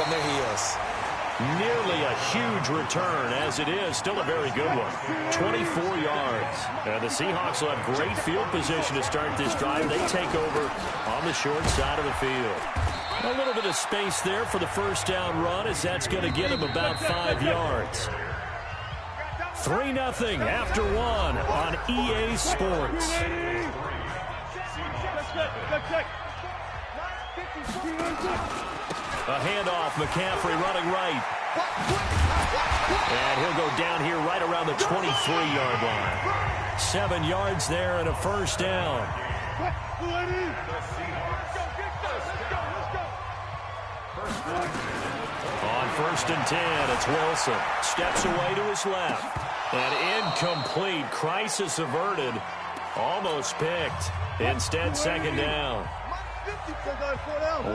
on their heels. Nearly a huge return, as it is. Still a very good one. 24 yards. And the Seahawks will have great field position to start this drive. They take over on the short side of the field. A little bit of space there for the first down run, as that's going to get them about 5 yards. 3-0 after one on EA Sports. A handoff, McCaffrey running right. And he'll go down here right around the 23-yard line. 7 yards there and a first down. On 1st and 10, it's Wilson. Steps away to his left. And incomplete. Crisis averted. Almost picked. Instead, second down.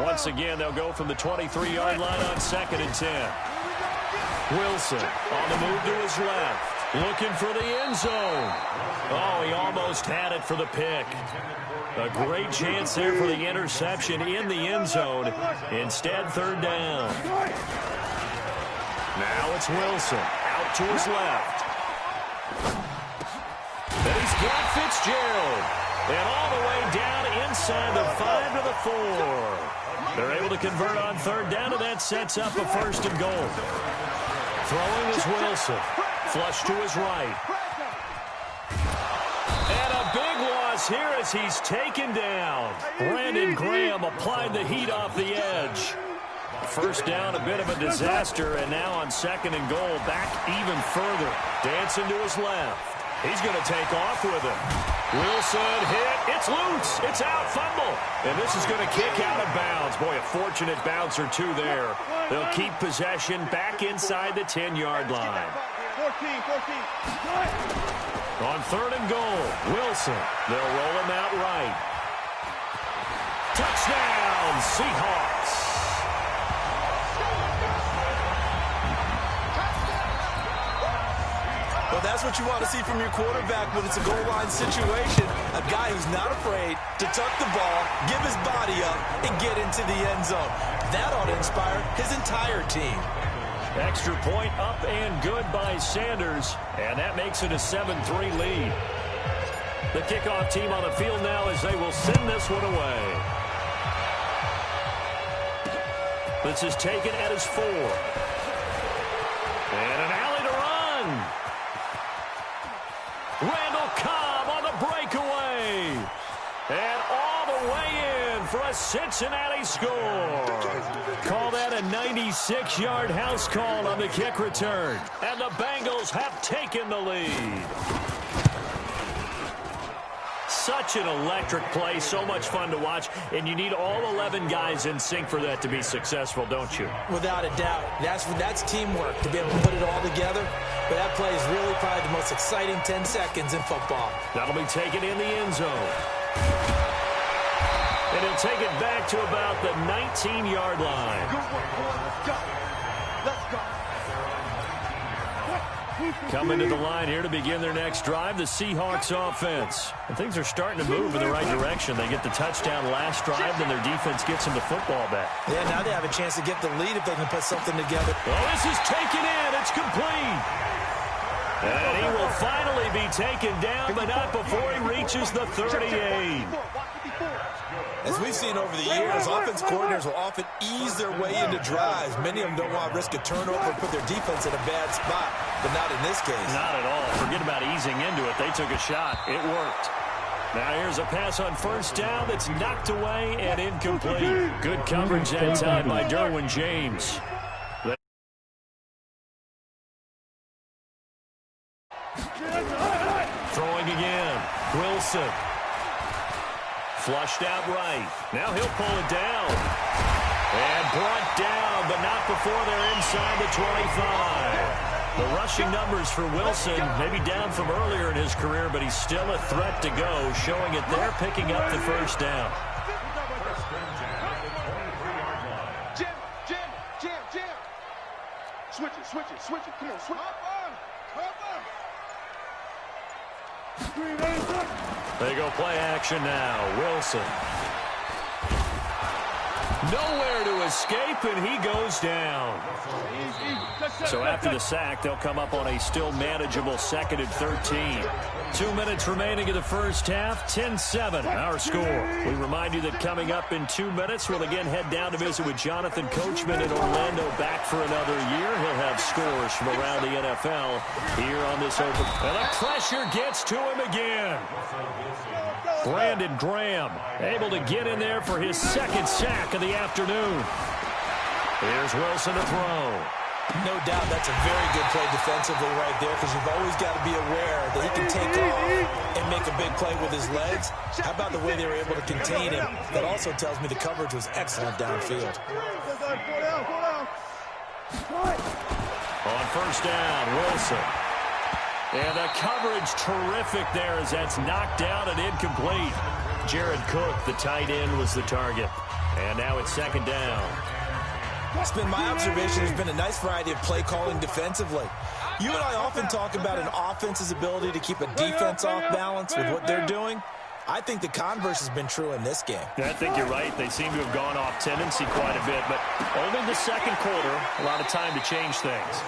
Once again, they'll go from the 23-yard line on 2nd and 10. Wilson on the move to his left. Looking for the end zone. Oh, he almost had it for the pick. A great chance there for the interception in the end zone. Instead, third down. Now it's Wilson out to his left. And he's got Fitzgerald. And all the way down inside the 5 to the 4. They're able to convert on third down, and that sets up a 1st and goal. Throwing is Wilson. Flush to his right. And a big loss here as he's taken down. Brandon Graham applied the heat off the edge. First down, a bit of a disaster, and now on 2nd and goal, back even further. Dancing to his left. He's going to take off with it. Wilson hit. It's loose. It's out. Fumble. And this is going to kick out of bounds. Boy, a fortunate bounce or two there. They'll keep possession back inside the 10-yard line. 14. On 3rd and goal, Wilson. They'll roll him out right. Touchdown, Seahawks. Well, that's what you want to see from your quarterback when it's a goal line situation. A guy who's not afraid to tuck the ball, give his body up, and get into the end zone. That ought to inspire his entire team. Extra point up and good by Sanders, and that makes it a 7-3 lead. The kickoff team on the field now as they will send this one away. This is taken at his 4. And an alley to run. Randall Cobb on the breakaway. And all the way in for a Cincinnati score. Call that a 96-yard house call on the kick return. And the Bengals have taken the lead. Such an electric play, so much fun to watch, and you need all 11 guys in sync for that to be successful, don't you? Without a doubt. That's teamwork, to be able to put it all together. But that play is really probably the most exciting 10 seconds in football. That'll be taken in the end zone. And he'll take it back to about the 19-yard line. Let's go. Coming to the line here to begin their next drive, the Seahawks offense. And things are starting to move in the right direction. They get the touchdown last drive, then their defense gets them the football back. Yeah, now they have a chance to get the lead if they can put something together. Well, this is taken in. It's complete. And he will finally be taken down, but not before he reaches the 38. As we've seen over the years, offense coordinators will often ease their way into drives. Many of them don't want to risk a turnover and put their defense in a bad spot, but not in this case. Not at all. Forget about easing into it. They took a shot. It worked. Now here's a pass on first down that's knocked away and incomplete. Good coverage that time by Derwin James. Throwing again. Wilson. Flushed out right. Now he'll pull it down. And brought down, but not before they're inside the 25. The rushing numbers for Wilson maybe down from earlier in his career, but he's still a threat to go, showing it they're picking up the first down. Jam. Switch it. Come on, switch it. They go play action now. Wilson. Nowhere to escape, and he goes down. So after the sack, they'll come up on a still manageable 2nd and 13. 2 minutes remaining in the first half, 10-7, our score. We remind you that coming up in 2 minutes, we'll again head down to visit with Jonathan Coachman in Orlando, back for another year. He'll have scores from around the NFL here on this open. And the pressure gets to him again. Brandon Graham able to get in there for his 2nd sack of the afternoon. Here's Wilson to throw. No doubt that's a very good play defensively right there, because you've always got to be aware that he can take off and make a big play with his legs. How about the way they were able to contain him? That also tells me the coverage was excellent downfield. On first down, Wilson. And the coverage terrific there as that's knocked down and incomplete. Jared Cook, the tight end, was the target. And now it's 2nd down. It's been my observation there's been a nice variety of play calling defensively. You and I often talk about an offense's ability to keep a defense off balance with what they're doing. I think the converse has been true in this game. I think you're right. They seem to have gone off tendency quite a bit, but only the 2nd quarter, a lot of time to change things.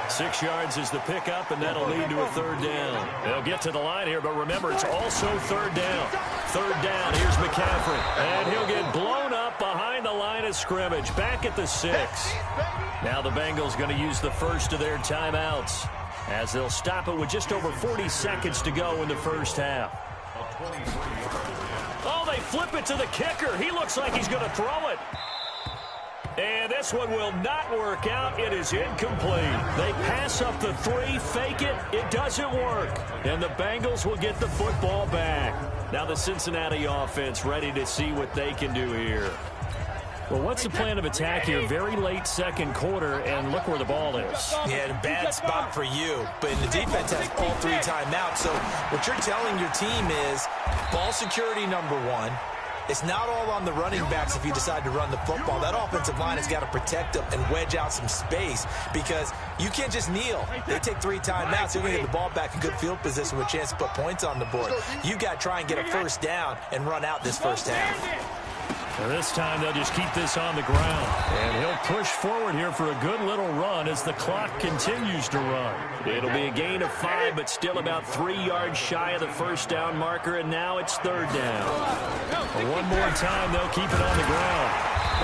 6 yards is the pickup, and that'll lead to a 3rd down. They'll get to the line here, but remember, it's also 3rd down. 3rd down, here's McCaffrey, and he'll get blown up behind the line of scrimmage, back at the 6. Now the Bengals going to use the first of their timeouts, as they'll stop it with just over 40 seconds to go in the first half. Oh, they flip it to the kicker. He looks like he's going to throw it. And this one will not work out. It is incomplete. They pass up the 3, fake it. It doesn't work. And the Bengals will get the football back. Now the Cincinnati offense ready to see what they can do here. Well, what's the plan of attack here? Very late 2nd quarter, and look where the ball is. Yeah, a bad spot for you. But the defense has all 3 timeouts. So what you're telling your team is ball security #1. It's not all on the running backs if you decide to run the football. That offensive line has got to protect them and wedge out some space, because you can't just kneel. They take 3 timeouts. You're going to get the ball back in good field position with a chance to put points on the board. You've got to try and get a 1st down and run out this first half. And this time they'll just keep this on the ground. And he'll push forward here for a good little run as the clock continues to run. It'll be a gain of 5, but still about 3 yards shy of the 1st down marker, and now it's 3rd down. One more time, they'll keep it on the ground.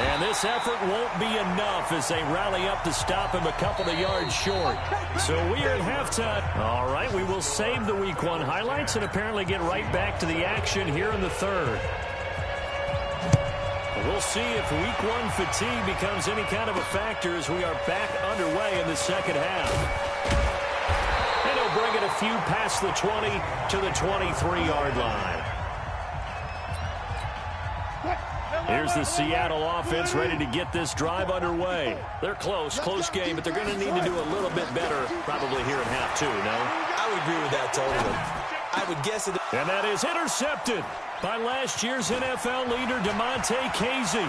And this effort won't be enough as they rally up to stop him a couple of yards short. So we are at halftime. All right, we will save the Week 1 highlights and apparently get right back to the action here in the 3rd. We'll see if Week 1 fatigue becomes any kind of a factor as we are back underway in the 2nd half. And he'll bring it a few past the 20 to the 23-yard line. Here's the Seattle offense ready to get this drive underway. They're close game, but they're going to need to do a little bit better probably here in half 2, no? I would agree with that totally. I would guess it. And that is intercepted by last year's NFL leader, DeMonte Casey.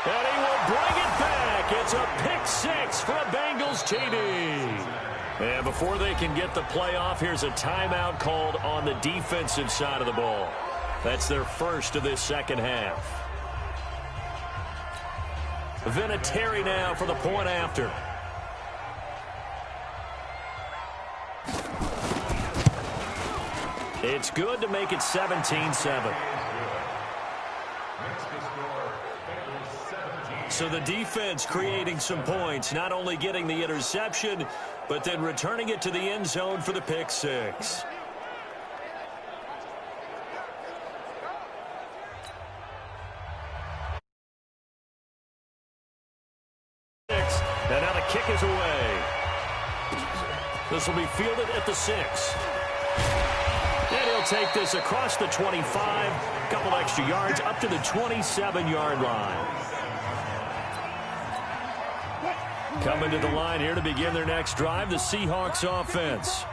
And he will bring it back. It's a pick-6 for a Bengals TD. And before they can get the play off, here's a timeout called on the defensive side of the ball. That's their first of this 2nd half. Vinatieri now for the point after. It's good to make it 17-7. So the defense creating some points, not only getting the interception, but then returning it to the end zone for the pick-6. And now the kick is away. This will be fielded at the 6. And he'll take this across the 25, a couple extra yards, up to the 27-yard line. Coming to the line here to begin their next drive, the Seahawks offense.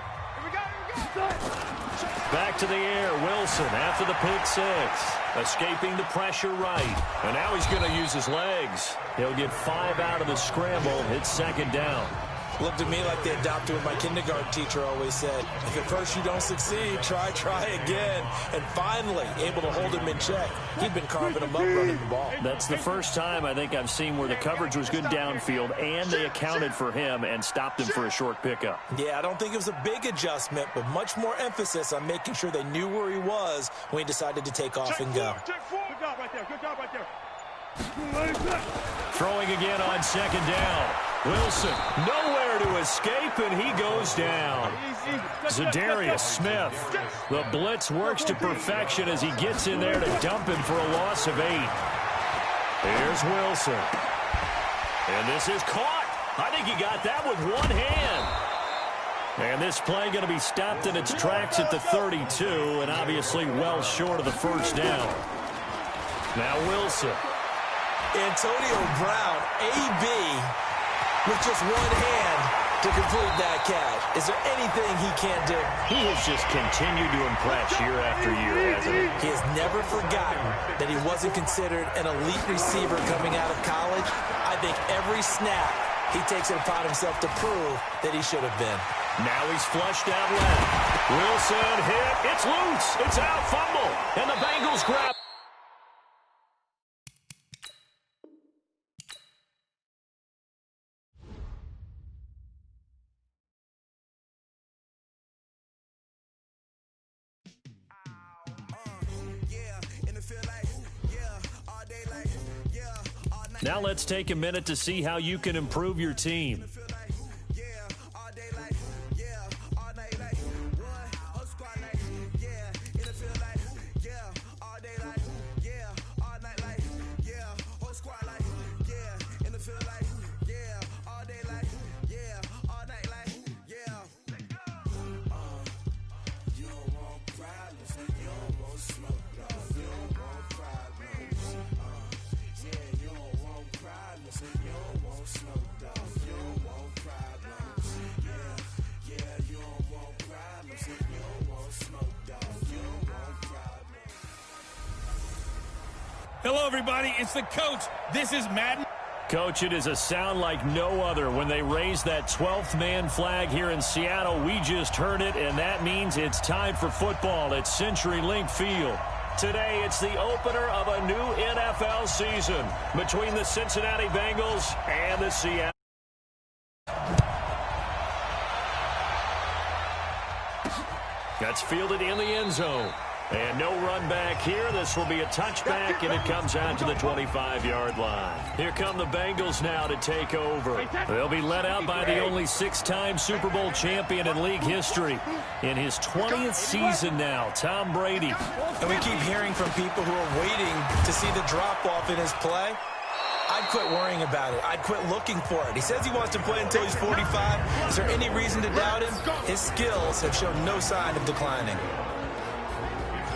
Back to the air, Wilson after the pick-6. Escaping the pressure right. And now he's going to use his legs. He'll get 5 out of the scramble. It's 2nd down. Looked at me like they adopted what my kindergarten teacher always said. If at first you don't succeed, try again. And finally, able to hold him in check. He'd been carving him up running the ball. That's the first time I think I've seen where the coverage was good downfield and they accounted for him and stopped him for a short pickup. Yeah, I don't think it was a big adjustment, but much more emphasis on making sure they knew where he was when he decided to take off and go. Good job right there. Good job right there. Throwing again on second down. Wilson nowhere to escape, and he goes down. Za'Darius Smith. The blitz works to perfection as he gets in there to dump him for a loss of 8. Here's Wilson. And this is caught. I think he got that with one hand. And this play going to be stopped in its tracks at the 32, and obviously well short of the first down. Now Wilson. Antonio Brown, AB, with just one hand to complete that catch. Is there anything he can't do? He has just continued to impress year after year, hasn't he? He has never forgotten that he wasn't considered an elite receiver coming out of college. I think every snap he takes it upon himself to prove that he should have been. Now he's flushed out left. Wilson hit. It's loose. It's out. Fumble. And the Bengals grab. Now let's take a minute to see how you can improve your team. Hello, everybody. It's the coach. This is Madden. Coach, it is a sound like no other when they raise that 12th man flag here in Seattle. We just heard it, and that means it's time for football at CenturyLink Field. Today, it's the opener of a new NFL season between the Cincinnati Bengals and the Seattle. That's fielded in the end zone. And no run back here. This will be a touchback, and it comes out to the 25-yard line. Here come the Bengals now to take over. They'll be led out by the only 6-time Super Bowl champion in league history. In his 20th season now, Tom Brady. And we keep hearing from people who are waiting to see the drop-off in his play. I'd quit worrying about it. I'd quit looking for it. He says he wants to play until he's 45. Is there any reason to doubt him? His skills have shown no sign of declining.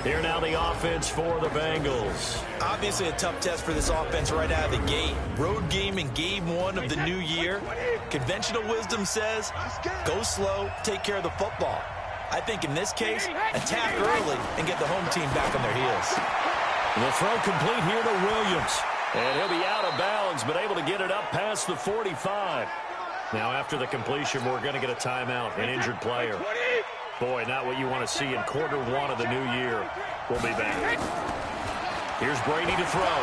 Here now the offense for the Bengals. Obviously a tough test for this offense right out of the gate. Road game in game 1 of the new year. Conventional wisdom says, go slow, take care of the football. I think in this case, attack early and get the home team back on their heels. The throw complete here to Williams. And he'll be out of bounds, but able to get it up past the 45. Now after the completion, we're going to get a timeout, an injured player. Boy, not what you want to see in quarter 1 of the new year. We'll be back. Here's Brady to throw.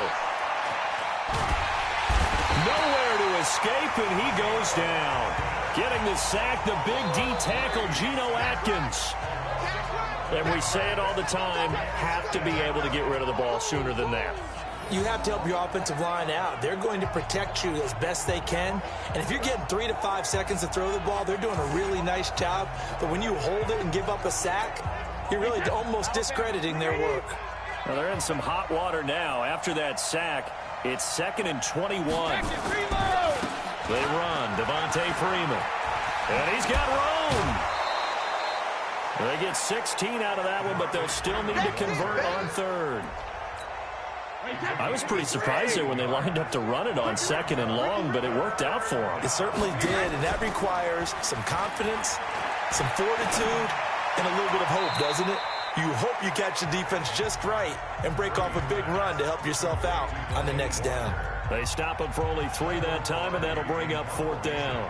Nowhere to escape, and he goes down. Getting the sack, the big D tackle, Geno Atkins. And we say it all the time, have to be able to get rid of the ball sooner than that. You have to help your offensive line out. They're going to protect you as best they can. And if you're getting 3 to 5 seconds to throw the ball, they're doing a really nice job. But when you hold it and give up a sack, you're really almost discrediting their work. Well, they're in some hot water now. After that sack, it's 2nd and 21. They run, Devontae Freeman. And he's got room. They get 16 out of that one, but they'll still need to convert on 3rd. I was pretty surprised there when they lined up to run it on 2nd and long, but it worked out for them. It certainly did, and that requires some confidence, some fortitude, and a little bit of hope, doesn't it? You hope you catch the defense just right and break off a big run to help yourself out on the next down. They stop him for only 3 that time, and that'll bring up 4th down.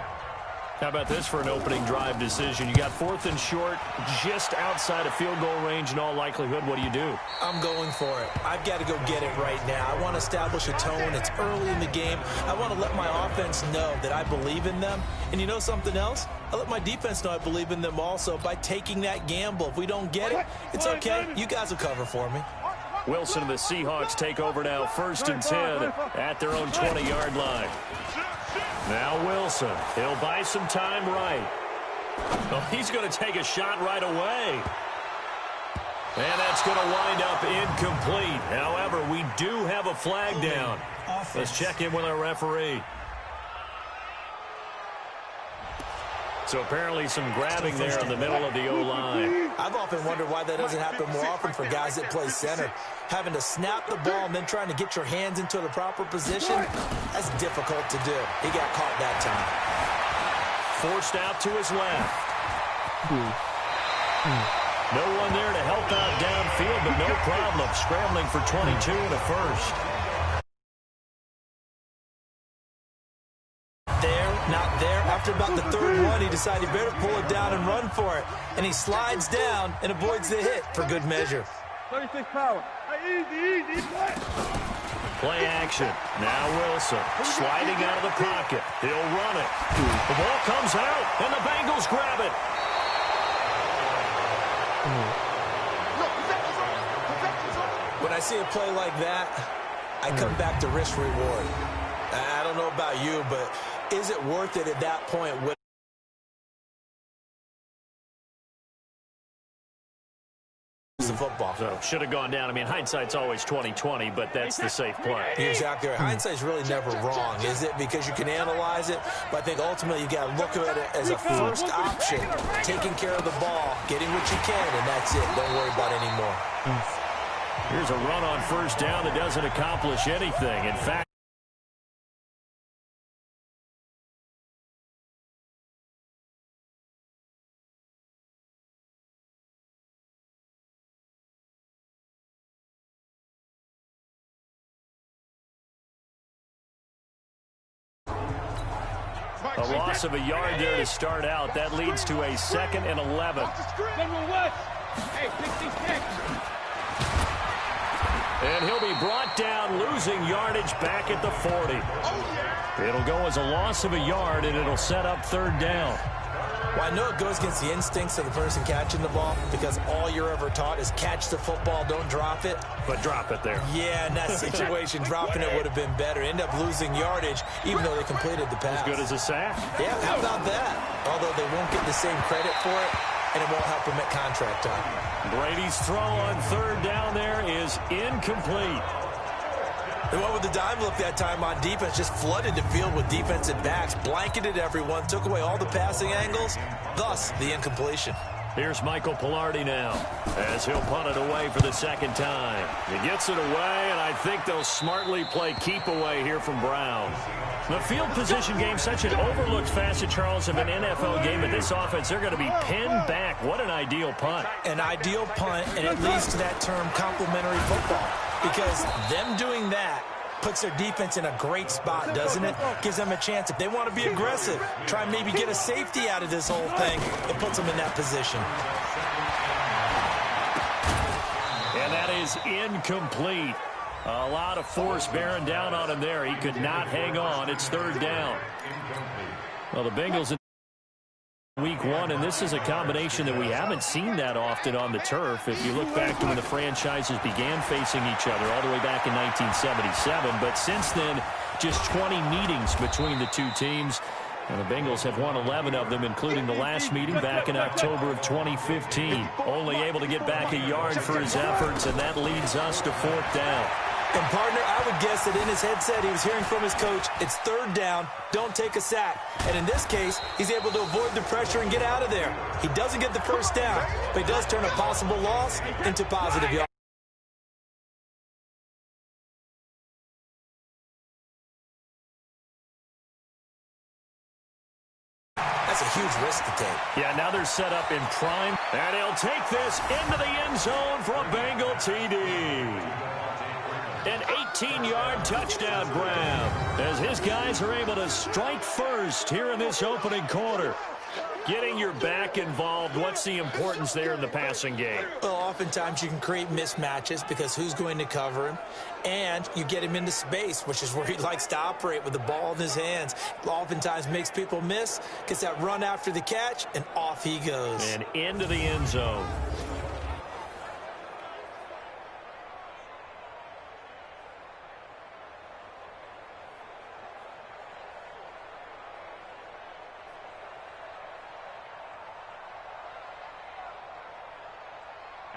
How about this for an opening drive decision? You got 4th and short, just outside of field goal range in all likelihood. What do? I'm going for it. I've got to go get it right now. I want to establish a tone. It's early in the game. I want to let my offense know that I believe in them. And you know something else? I let my defense know I believe in them also by taking that gamble. If we don't get it, it's okay. You guys will cover for me. Wilson and the Seahawks take over now, 1st and 10 at their own 20-yard line. Now Wilson, he'll buy some time right. Oh, he's going to take a shot right away. And that's going to wind up incomplete. However, we do have a flag down. Let's check in with our referee. So apparently some grabbing there in the middle of the O-line. I've often wondered why that doesn't happen more often for guys that play center. Having to snap the ball and then trying to get your hands into the proper position, that's difficult to do. He got caught that time. Forced out to his left. No one there to help out downfield, but no problem. Scrambling for 22 and a first. Not there. After about the 3rd one, he decided he better pull it down and run for it. And he slides down and avoids the hit for good measure. 36 power. Easy. Play action. Now Wilson sliding out of the pocket. He'll run it. The ball comes out, and the Bengals grab it. When I see a play like that, I come back to risk reward. I don't know about you, but is it worth it at that point? The football. So should have gone down. I mean, hindsight's always 20/20, but that's the safe play. You're exactly right. Hindsight's really never wrong, is it? Because you can analyze it, but I think ultimately you got to look at it as a first option. Taking care of the ball, getting what you can, and that's it. Don't worry about any more. Here's a run on 1st down that doesn't accomplish anything. In fact, a loss of a yard there to start out. That leads to a 2nd and 11. And he'll be brought down, losing yardage back at the 40. It'll go as a loss of a yard, and it'll set up 3rd down. Well, I know it goes against the instincts of the person catching the ball because all you're ever taught is catch the football, don't drop it. But drop it there. Yeah, in that situation, dropping it would have been better. End up losing yardage, even though they completed the pass. As good as a sack. Yeah, how about that? Although they won't get the same credit for it, and it won't help them at contract time. Brady's throw on 3rd down there is incomplete. They went with the dime look that time on defense, just flooded the field with defensive backs, blanketed everyone, took away all the passing angles, thus the incompletion. Here's Michael Pilardi now as he'll punt it away for the 2nd time. He gets it away, and I think they'll smartly play keep away here from Brown. The field position game, such an overlooked facet, Charles, of an NFL game. At this offense, they're going to be pinned back. What an ideal punt. An ideal punt, and it leads to that term complementary football. Because them doing that puts their defense in a great spot, doesn't it? Gives them a chance. If they want to be aggressive, try and maybe get a safety out of this whole thing, it puts them in that position. And that is incomplete. A lot of force bearing down on him there. He could not hang on. It's 3rd down. Well, the Bengals in Week 1, and this is a combination that we haven't seen that often on the turf. If you look back to when the franchises began facing each other all the way back in 1977. But since then, just 20 meetings between the two teams. And the Bengals have won 11 of them, including the last meeting back in October of 2015. Only able to get back a yard for his efforts, and that leads us to 4th down. And, partner, I would guess that in his headset he was hearing from his coach, it's 3rd down, don't take a sack. And in this case, he's able to avoid the pressure and get out of there. He doesn't get the 1st down, but he does turn a possible loss into positive yards. That's a huge risk to take. Yeah, now they're set up in prime, and he'll take this into the end zone for a Bengal TD. An 18-yard touchdown grab as his guys are able to strike first here in this opening quarter. Getting your back involved, what's the importance there in the passing game? Well, oftentimes you can create mismatches because who's going to cover him? And you get him into space, which is where he likes to operate with the ball in his hands. Oftentimes makes people miss, gets that run after the catch, and off he goes. And into the end zone.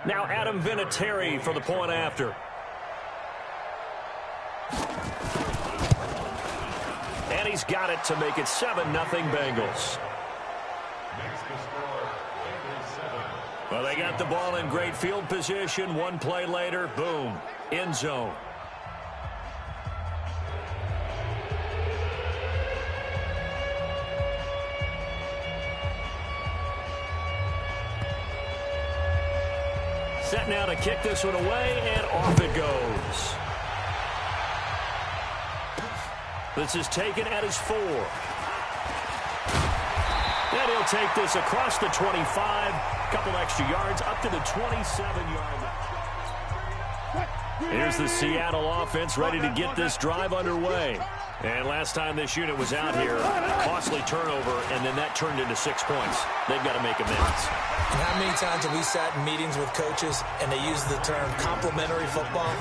Now Adam Vinatieri for the point after. And he's got it to make it 7-0 Bengals. Well, they got the ball in great field position. One play later, boom, end zone. Set now to kick this one away, and off it goes. This is taken at his 4. And he'll take this across the 25. Couple extra yards up to the 27-yard line. Here's the Seattle offense ready to get this drive underway. And last time this unit was out here, costly turnover, and then that turned into 6 points. They've got to make amends. And how many times have we sat in meetings with coaches and they use the term complementary football?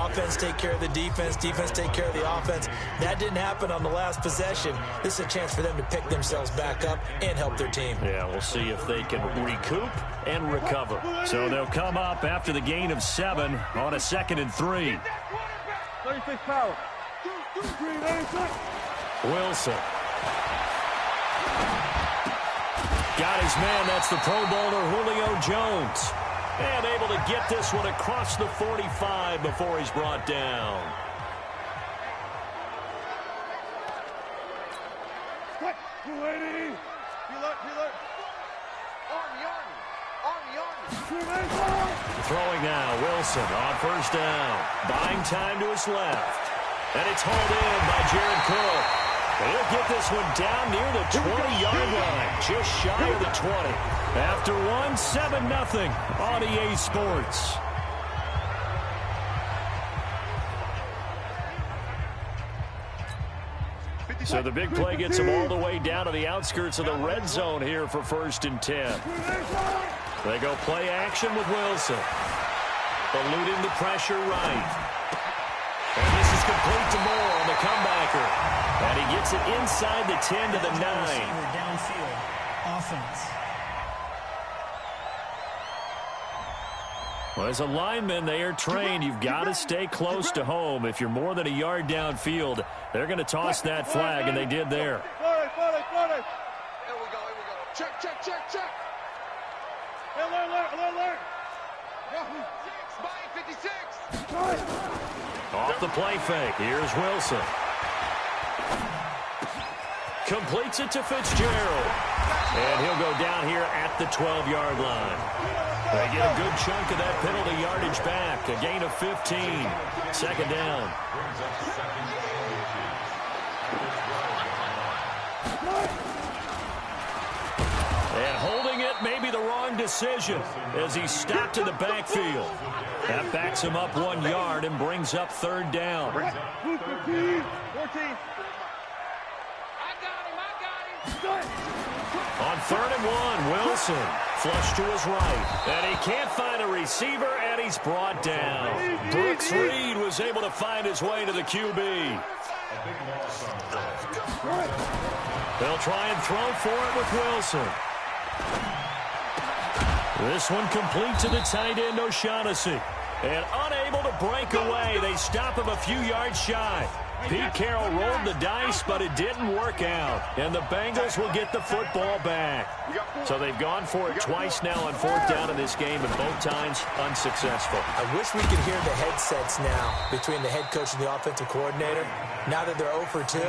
Offense take care of the defense, defense take care of the offense. That didn't happen on the last possession. This is a chance for them to pick themselves back up and help their team. Yeah, we'll see if they can recoup and recover. So they'll come up after the gain of 7 on a 2nd and 3. 36 power. Wilson. Got his man. That's the Pro Bowler Julio Jones. And able to get this one across the 45 before he's brought down. Throwing now, Wilson on first down. Buying time to his left. And it's hauled in by Jared Cook. He'll get this one down near the 20-yard line, just shy of the 20. After one, 7-0 on EA Sports. So the big play gets him all the way down to the outskirts of the red zone here for 1st and 10. They go play action with Wilson. Eluding the pressure right. And this is complete to Moore on the comebacker. And he gets it inside the 10 to the 9. Downfield offense. Well, as a lineman, they are trained. You've got to stay close to home. If you're more than a yard downfield, they're going to toss that flag, and they did there. Here we go. Check. Alert. 56. Off the play fake. Here's Wilson. Completes it to Fitzgerald. And he'll go down here at the 12-yard line. They get a good chunk of that penalty yardage back. A gain of 15. 2nd down. And holding it may be the wrong decision as he's stopped in the backfield. That backs him up 1 yard and brings up 3rd down. 14. On 3rd and 1, Wilson flush to his right. And he can't find a receiver, and he's brought down. Brooks Reed was able to find his way to the QB. They'll try and throw for it with Wilson. This one complete to the tight end, O'Shaughnessy. And unable to break away, they stop him a few yards shy. Pete Carroll rolled the dice, but it didn't work out. And the Bengals will get the football back. So they've gone for it twice now on 4th down in this game, and both times unsuccessful. I wish we could hear the headsets now between the head coach and the offensive coordinator. Now that they're 0 for 2,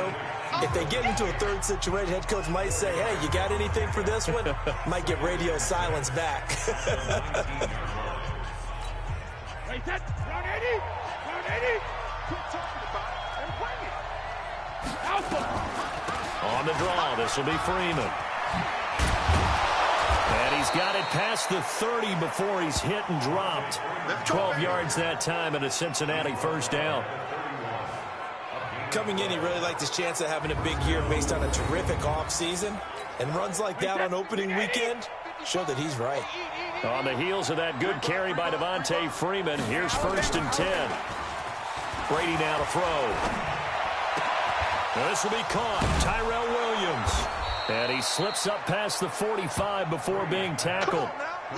if they get into a 3rd situation, head coach might say, hey, you got anything for this one? Might get radio silence back. Quit talking about it and bring it. Alpha. On the draw, this will be Freeman. And he's got it past the 30 before he's hit and dropped. 12 yards that time and a Cincinnati first down. Coming in, he really liked his chance of having a big year based on a terrific offseason. And runs like that on opening weekend show that he's right. On the heels of that good carry by Devontae Freeman, here's 1st and 10. Brady now to throw. This will be caught. Tyrell Williams. And he slips up past the 45 before being tackled.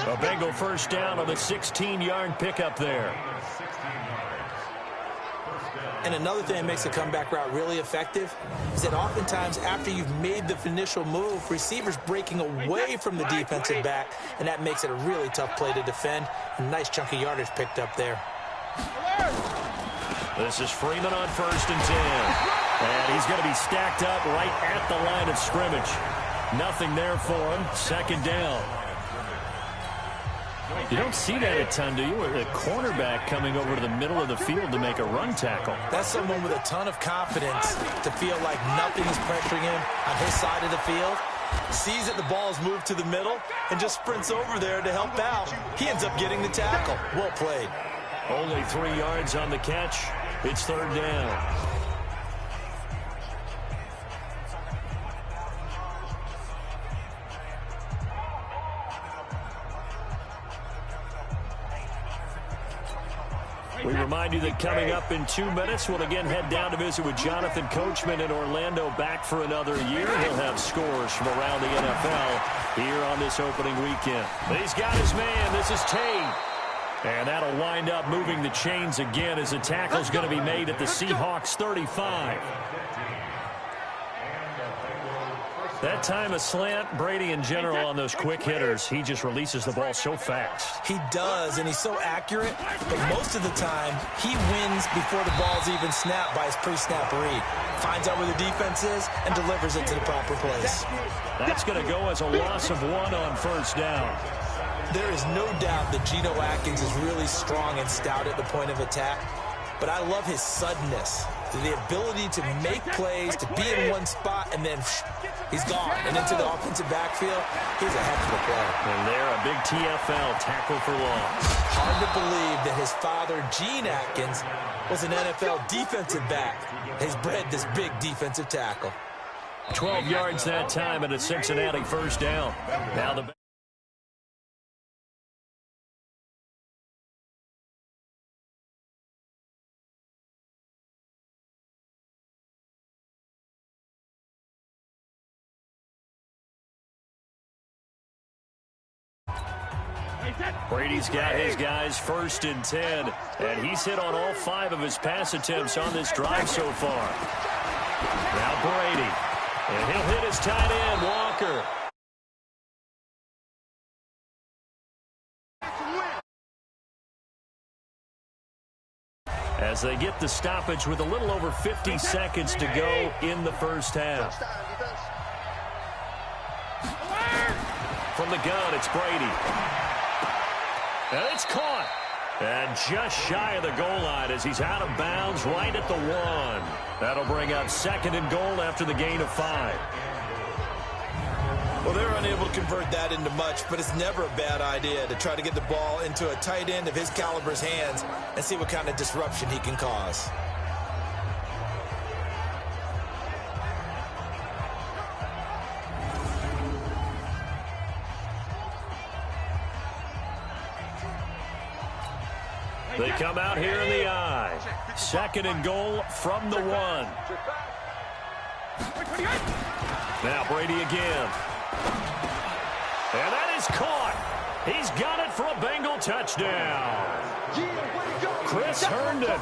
A Bengal first down on the 16-yard pickup there. And another thing that makes a comeback route really effective is that oftentimes after you've made the initial move, receivers breaking away from the defensive back, and that makes it a really tough play to defend. A nice chunk of yardage picked up there. This is Freeman on 1st and 10. And he's going to be stacked up right at the line of scrimmage. Nothing there for him. 2nd down. You don't see that a ton, do you? A cornerback coming over to the middle of the field to make a run tackle. That's someone with a ton of confidence to feel like nothing is pressuring him on his side of the field. Sees that the ball is moved to the middle and just sprints over there to help out. He ends up getting the tackle. Well played. Only 3 yards on the catch. It's 3rd down. We remind you that coming up in 2 minutes, we'll again head down to visit with Jonathan Coachman in Orlando, back for another year. He'll have scores from around the NFL here on this opening weekend. He's got his man. This is Tate. And that'll wind up moving the chains again as the tackle's going to be made at the Seahawks 35. That time a slant. Brady in general on those quick hitters, he just releases the ball so fast. He does, and he's so accurate, but most of the time he wins before the ball's even snapped by his pre-snap read. Finds out where the defense is and delivers it to the proper place. That's going to go as a loss of 1 on 1st down. There is no doubt that Geno Atkins is really strong and stout at the point of attack, but I love his suddenness, the ability to make plays, to be in one spot, and then he's gone. And into the offensive backfield, he's a heck of a player. And there, a big TFL, tackle for loss. Hard to believe that his father, Gene Atkins, was an NFL defensive back. He's bred this big defensive tackle. 12 yards that time and a Cincinnati first down. Now the Brady's got his guys 1st and 10, and he's hit on all 5 of his pass attempts on this drive so far. Now Brady, and he'll hit his tight end, Walker. As they get the stoppage with a little over 50 seconds to go in the first half. From the gun, it's Brady. And it's caught. And just shy of the goal line as he's out of bounds right at the 1. That'll bring up 2nd and goal after the gain of 5. Well, they're unable to convert that into much, but it's never a bad idea to try to get the ball into a tight end of his caliber's hands and see what kind of disruption he can cause. They come out here in the I. 2nd and goal from the 1. Now Brady again. And that is caught. He's got it for a Bengal touchdown. Chris Herndon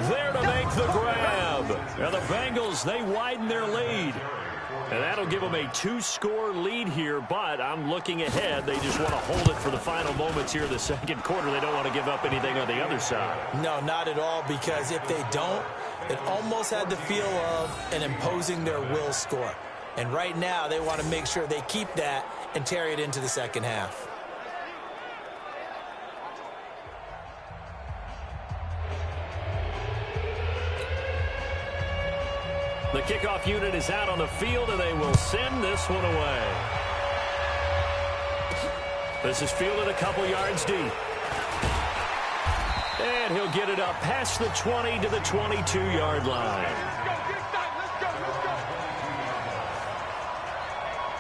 there to make the grab. And the Bengals, they widen their lead. And that'll give them a 2-score lead here, but I'm looking ahead. They just want to hold it for the final moments here of the 2nd quarter. They don't want to give up anything on the other side. No, not at all, because if they don't, it almost had the feel of an imposing their will score. And right now, they want to make sure they keep that and carry it into the second half. The kickoff unit is out on the field, and they will send this one away. This is fielded a couple yards deep. And he'll get it up past the 20 to the 22-yard line.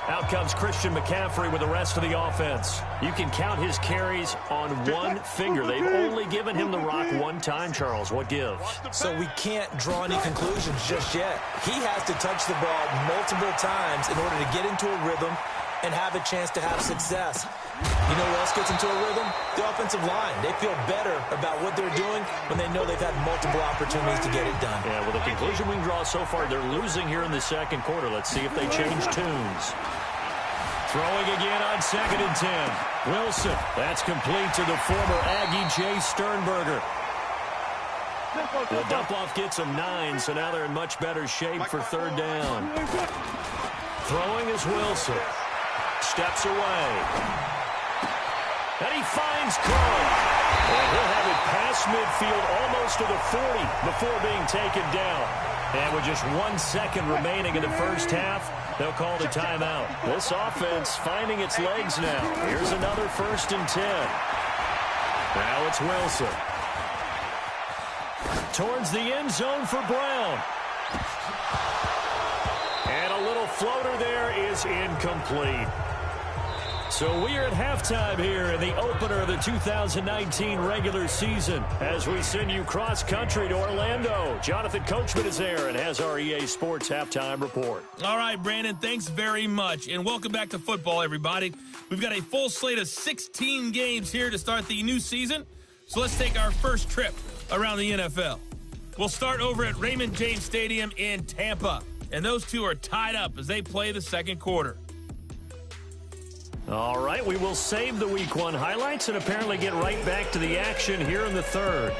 Out comes Christian McCaffrey with the rest of the offense. You can count his carries on one finger. They've only given him the rock one time, Charles. What gives? So we can't draw any conclusions just yet. He has to touch the ball multiple times in order to get into a rhythm and have a chance to have success. You know what else gets into a rhythm? The offensive line. They feel better about what they're doing when they know they've had multiple opportunities to get it done. Yeah, well, the conclusion we can draw so far, they're losing here in the second quarter. Let's see if they change tunes. Throwing again on 2nd and 10. Wilson. That's complete to the former Aggie Jay Sternberger. The dump-off gets them 9, so now they're in much better shape for 3rd down. Throwing is Wilson. Steps away. And he finds Cole. And he'll have it past midfield almost to the 40 before being taken down. And with just 1 second remaining in the first half, they'll call the timeout. This offense finding its legs now. Here's another 1st and 10. Now it's Wilson. Towards the end zone for Brown. And a little floater there is incomplete. So we are at halftime here in the opener of the 2019 regular season as we send you cross-country to Orlando. Jonathan Coachman is there and has our EA Sports halftime report. All right, Brandon, thanks very much. And welcome back to football, everybody. We've got a full slate of 16 games here to start the new season. So let's take our first trip around the NFL. We'll start over at Raymond James Stadium in Tampa. And those two are tied up as they play the second quarter. All right, we will save the Week 1 highlights and apparently get right back to the action here in the third.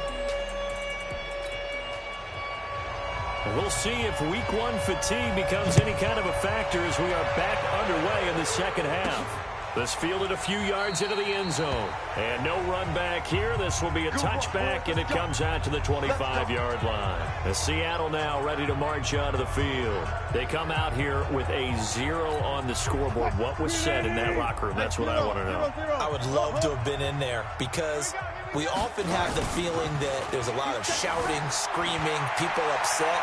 We'll see if Week 1 fatigue becomes any kind of a factor as we are back underway in the second half. This fielded a few yards into the end zone. And no run back here. This will be a touchback, and it comes out to the 25-yard line. As Seattle now ready to march onto the field. They come out here with a 0 on the scoreboard. What was said in that locker room? That's what I want to know. I would love to have been in there because we often have the feeling that there's a lot of shouting, screaming, people upset.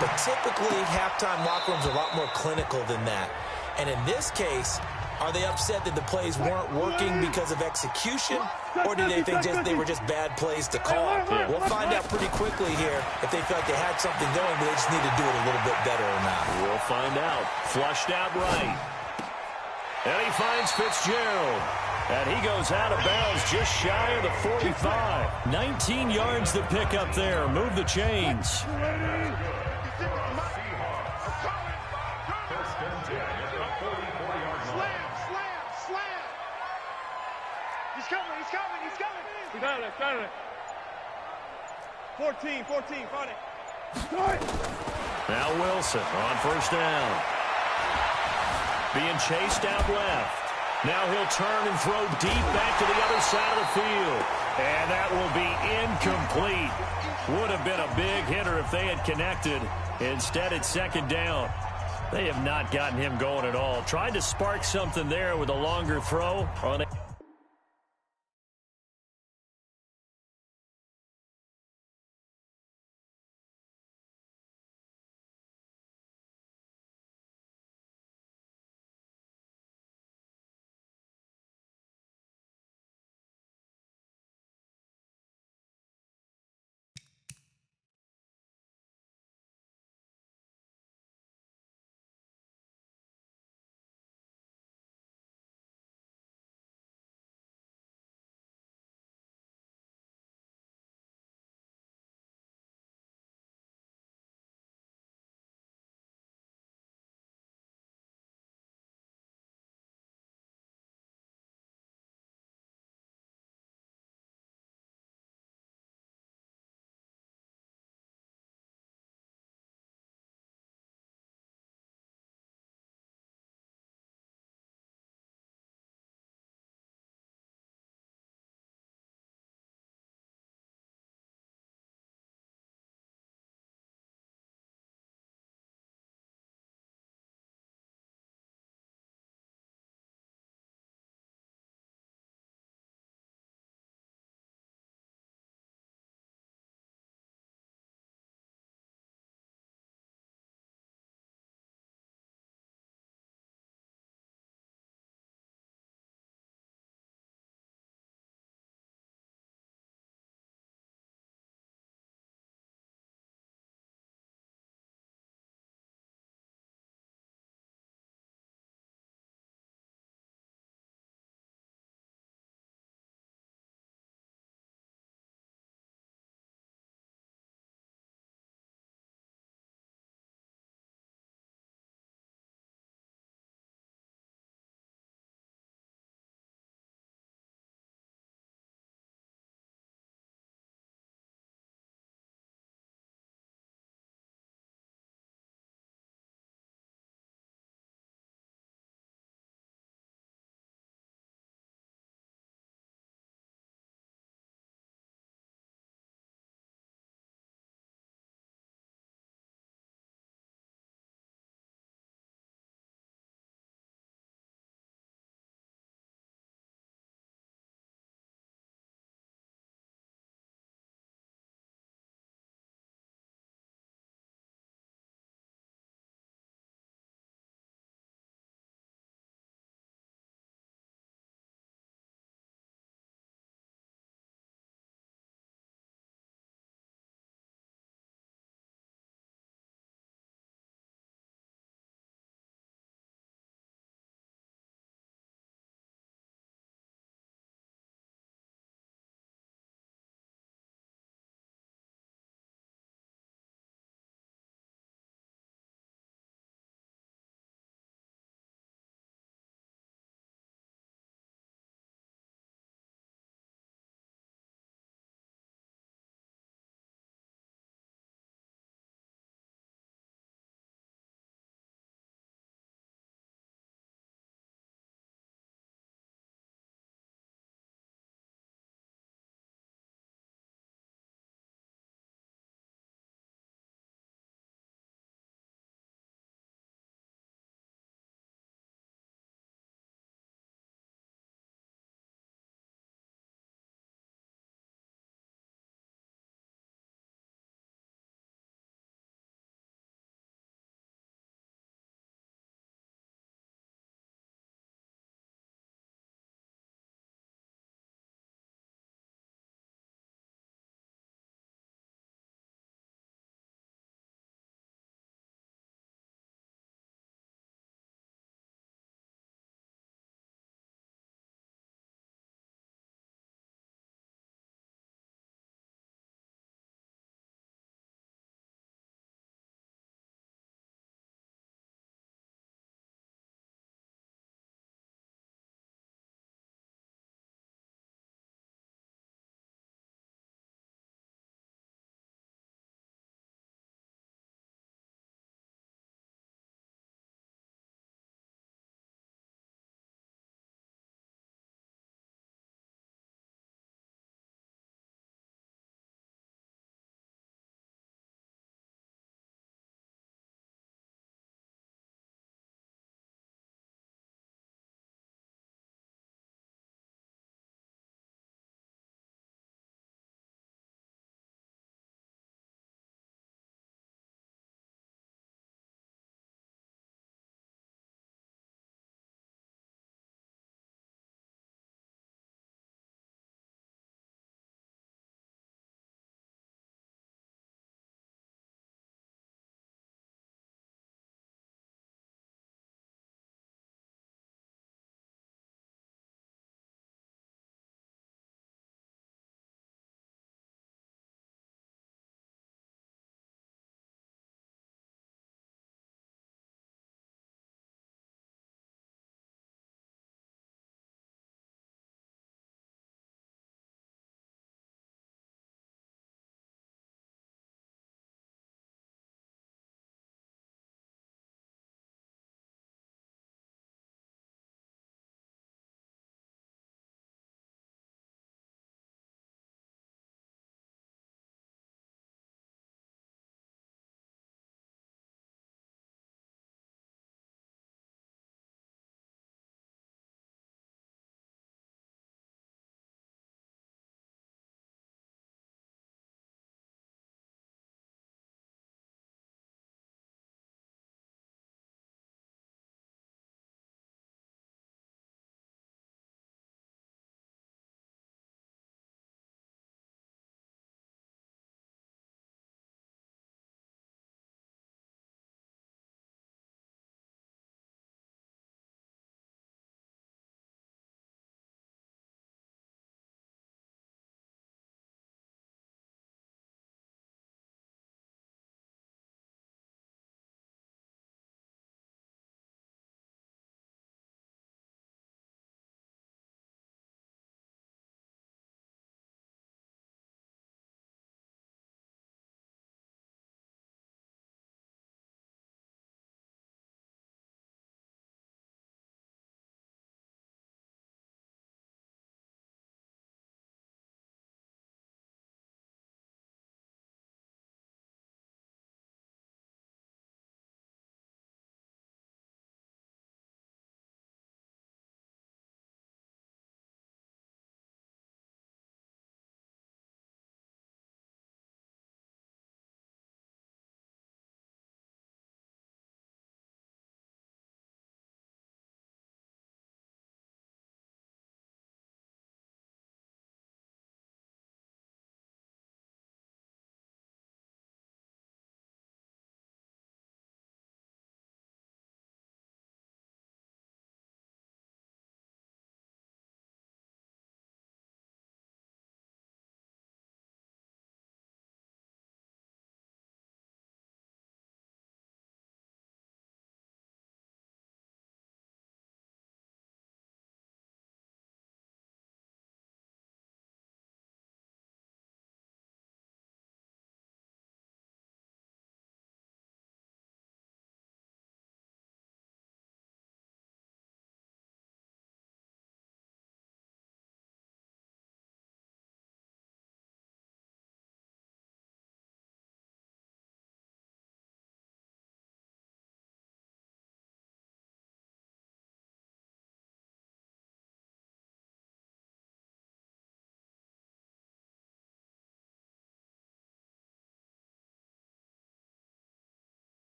But typically, halftime locker rooms are a lot more clinical than that. And in this case, are they upset that the plays weren't working because of execution, or do they think they were just bad plays to call? We'll find out pretty quickly here if they feel like they had something going, but they just need to do it a little bit better or not. We'll find out. Flushed out right. And he finds Fitzgerald. And he goes out of bounds just shy of the 45. 19 yards to pick up there. Move the chains. Got it. 14, find it. Now Wilson on first down. Being chased out left. Now he'll turn and throw deep back to the other side of the field. And that will be incomplete. Would have been a big hitter if they had connected. Instead, it's second down. They have not gotten him going at all. Tried to spark something there with a longer throw on it.